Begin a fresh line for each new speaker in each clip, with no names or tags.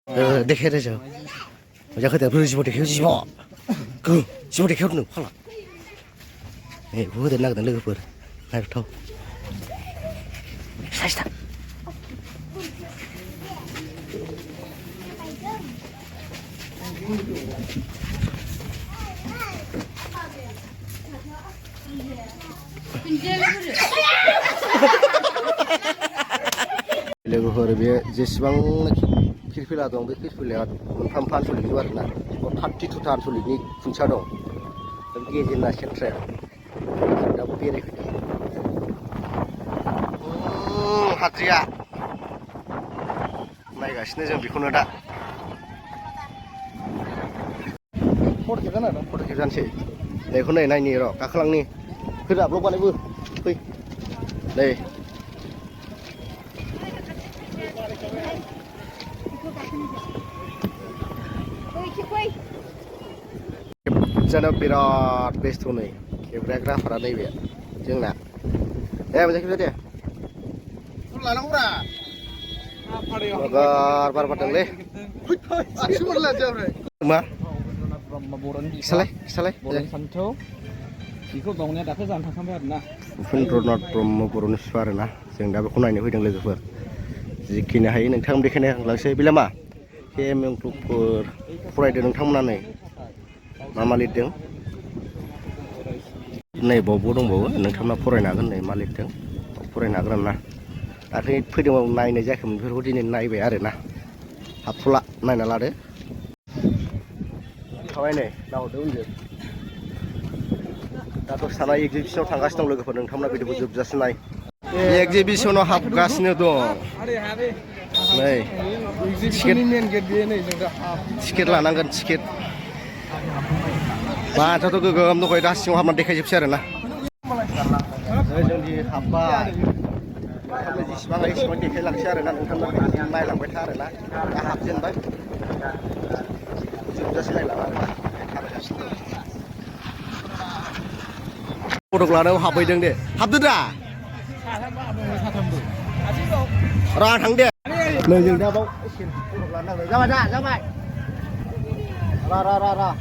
देखायदो जों मोजां खोथा जिबौ देखायौ जिबौ जिबौ देखायहरनो फाला नै बेखौ होदेरनो नागिरदों लोगोफोर नायथाव साइसथा लोगोफोर बे जेसेबांनाखि फिरफिला दं बे फिरफिलाया मोनफ्राम आनसलिकजोब आरोना 32था आनसलिकनि खुन्थिया दं गेजेरना सेन्ट्रेल दा बेरायफैदों हाद्रिया नायगासिनो जों बेखौनो दा फट' खेब जानोसै बेखौ नै नायनि र' गाखोलांनि फैदो आप्लग बानायबो फै नै जाना बिराद बेस्थ' नै खेबग्राफोरा नैबे जोंना दे मोजां खेबदो दे लानांगौरा बार बार बारदोंलै मा खिथालाय उपेन्द्रनाथ ब्रह्म बर'नि सुवा आरोना जों दा बेखौ नायनो फैदों लोगोफोर जिखिनि हायो नोंथां देखायनो हांलांसै बेलाय मा हे मेंटुकफोर फरायदो नोंथांमोना नै मा लिरदों नै बावबो दंबावो नोंथांमोना फरायनो हागोन नै मा लिरदों फरायनो हागोन आरोना दाख्लै फैदोंबाबो नायनाय जायाखैमोन बेफोरखौ दिनै नायबाय आरोना हाबथ'ला नायना लादो थाबाय नै नाहरदो उनजों दा दसे थाना एक्जिबिसनाव थांगासिनो दं लोगोफोर नोंथांमोना भिडिअखौ जोबजासिम नाय एक्जिबिसनाव हाबगासिनो दं नै टिकेट लानांगोन टिकेट माथोथ' गोगोम दंखायो दा सिङाव हाबनानै देखायजोबसै आरोना जोंनि हाब्बाय जेसेबां हायो एसेबां देखायलांसै आरोना नोंथांमोना नायलांबाय था आरोना दा हाबजेनबाय जोबजासे नायलाङा थाबायगासिनो दं फटक लानायाव हाबहैदों दे हाबदो दा र' आं थां दे नै जों दा बाव फटक लानो नागिरदों जाबाय र'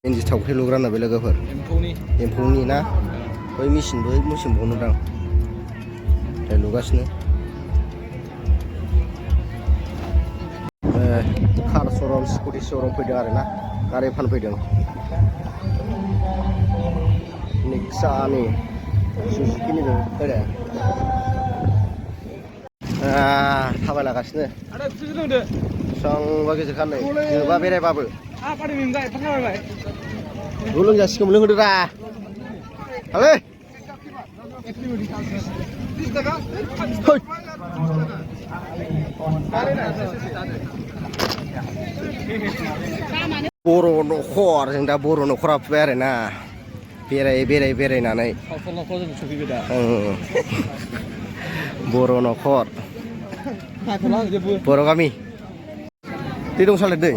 इन्दि थावख्रि लुग्रा होनना बे लोगोफोर एम्फौनि ना बै मेचिनबो नुदां दा लुगासिनो कार श'रुम स्कुटि श'रुम फैदों आरोना गारि फानफैदों निक्सानि सुजुकिनि थाबायलागासिनो बेसेबांबा गेजेर खानै जोबा बेरायबाबो लोंजासिगोन लोंहोदो दा हालै बर' न'खर जों दा बर' न'खरा फैबाय आरोना बेरायनानै बर' न'खर बर' गामि दै दं सालाय दै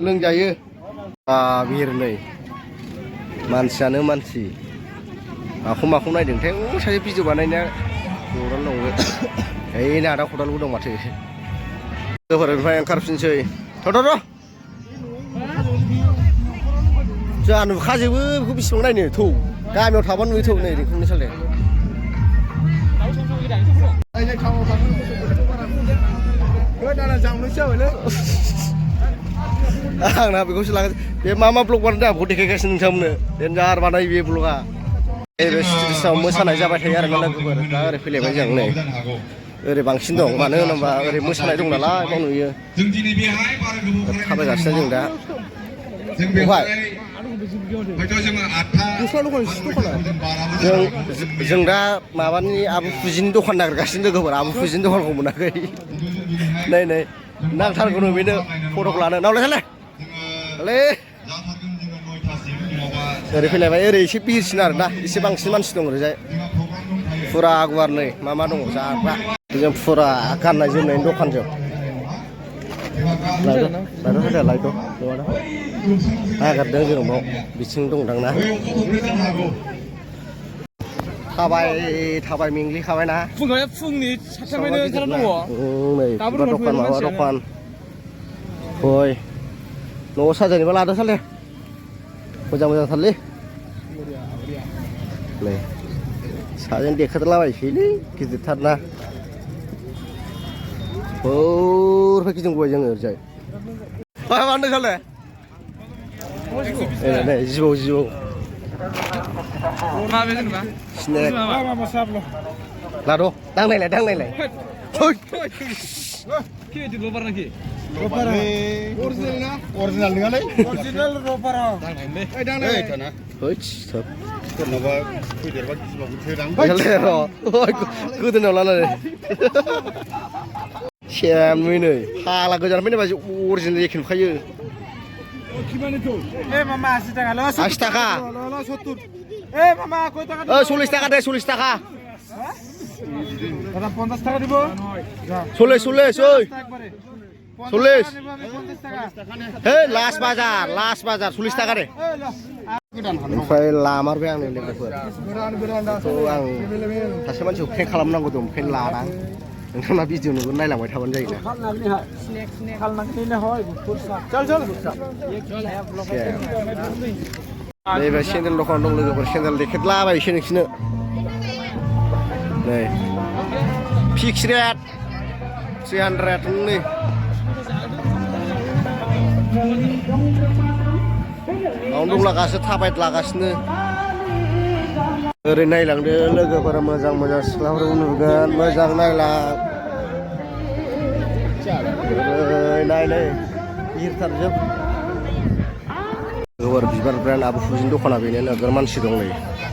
लोंजायो बिर नै मानसियानो मानसि माखौ नायदोंथाय सासे भिडिअ बानायनाया खदाल दं ओइ नादा खदालबो दं माथो लोगोफोरनिफ्राय ओंखारफिनसै थ' जोंहा नुखाजोबो बेखौ बेसेबां नायनो थौ गामियाव थाबा नुयो थौ नै रिंखांनि सालाय आंना बेखौसो लागोन बे मा ब्लग बानायदों आं बेखौ देखायगासिनो नोंथांमोननो देन्जार बानायो बे ब्लगा नैबे स्टेजआव मोसानाय जाबाय थायो आरो लोगोफोर दा ओरै फैलायबाय जों नै ओरै बांसिन दं मानो होनोबा ओरै मोसानाय दं नालाय बाव नुयो थाबायगासिनो जों दा बहाय जों दा माबानि आबु फुजिनि दखान नागिरगासिनो लोगोफोर आबु फुजिनि दखानखौ मोनाखै नै नांथारगौनो बेनो फटक लानो नावलाय ओरै फैलायबाय ओरै एसे बिरसिन आरोना एसे बांसिन मानसि दं ओरैजाय फुरा गुवार नै मा दङ जाग्रा जों फुरा गाननाय जोमनायनि दखानजों लायद' नागारदों जों बाव बिथिं दंदां ना थाबाय मेंग्लिखाबायना
फुंनि 7टानिफ्रायनो ओंखारना दङ
नै दखान माबा दखान फै न'आव साजायनोबा लादो साले मोजांथारलै नै साजों देखायलाबायसैलै गिदिरथारना ओरैहाय गिदिंबोबाय जोङो ओरैजाय मा होनदों साले नै जिबौ
माबे जेनेबा
स्नेक लाद' दांनायलाय
Kiri lobar lagi.
Lobar. Original na? Original nggak Original lobar. Dang.
Hoits.
Kenapa? Kuder bagi sebab terang.
Lero. Godonaव लानानै सेमनै नै हाला गोजाननिफ्रायनो बाजि अरिजिनेल एखे नुखायो
Mama 80 টাকা lo.
80 টাকা
Lo 70. Mama কত টাকা?
40 টাকা দে 40 টাকা
দাদা 50 টাকা দিব
40 ওই 40
50 টাকা
हे लास्ट बाजार 40 टाका दे ओमफ्राय लामारबाय आंनि लोगोफोर थ' आं सासे मानसिखौ प्रेंक खालामनांगौ दं ओंखायनो लादां नोंथांना भिडिअ नुगोन नायलांबाय थाबानो जायोना नैबे सेन्देल दखान दं लोगोफोर सेन्देल देखेदलाबायसै नोंसिनो नै फिक्स रेट 300 नै बावनो दंलागासिनो थाबायलागासिनो ओरै नायलांदो लोगोफोरा मोजां सिख्लाफोरखौ नुगोन मोजां नायलां ओरै नाय गिरथारजोब गोबोर बिबार ब्रेन्ड आबु फुजिनि दखाना बेनो नोगोर मानसि दं नै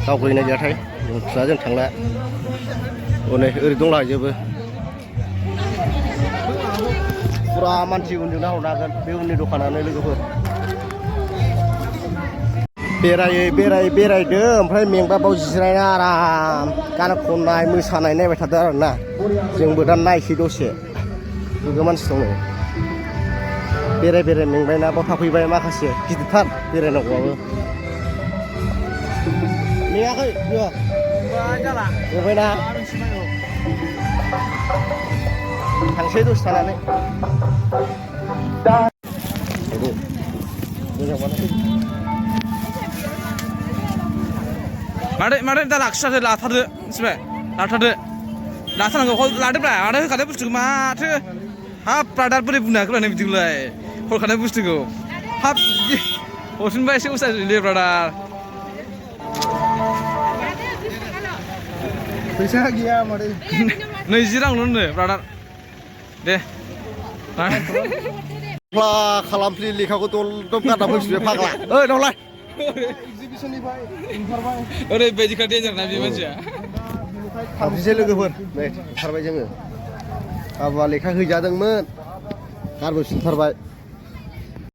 दावगैनाय गैयाथाय मिथिला जों थांला हनै ओरै दंलाजोबो फुरा मानसि उनजों नाहरनो हागोन बे उननि दखानानो लोगोफोर बेरायदो ओमफ्राय मेंबा बाव जिरायना आराम गान खननाय मोसानाय नायबाय थादो आरोना जोंबो दा नायसै दसे गोगो मानसि दं नै बेराय मेंबायना बाव थाफैबाय माखासे गिदिरथार बेरायनांगौआबो मेङाखै मेंबायना थांसै दसे थानानै
मादै दा लाखिथारदो लाथारदो मिथिबाय लाथारनांगौ लादोब्रा मादै होखानाय बुस्थुखौ माथो हाब ब्रादार बोरै बुंनो हाखोब्रा नों बिदिखौलाय हरखानाय बुस्थुखौ हाब हरफिनबा एसे उसायलै ब्रादार
फैसा गैया मादै
20 रांल' होनो ब्रादार दे
खालामफ्लि लेखाखौ दम गारना फैफिनबाय फाग्ला ओइ दावलाय
एक्जिबिसननिफ्राय ओंखारबाय
ओरैबायदिखा डेन्जार ना बे मानसिया
थांफिनसै लोगोफोर नै ओंखारबाय जोङो आबुआ लेखा हैजादोंमोन गारबोफिनथारबाय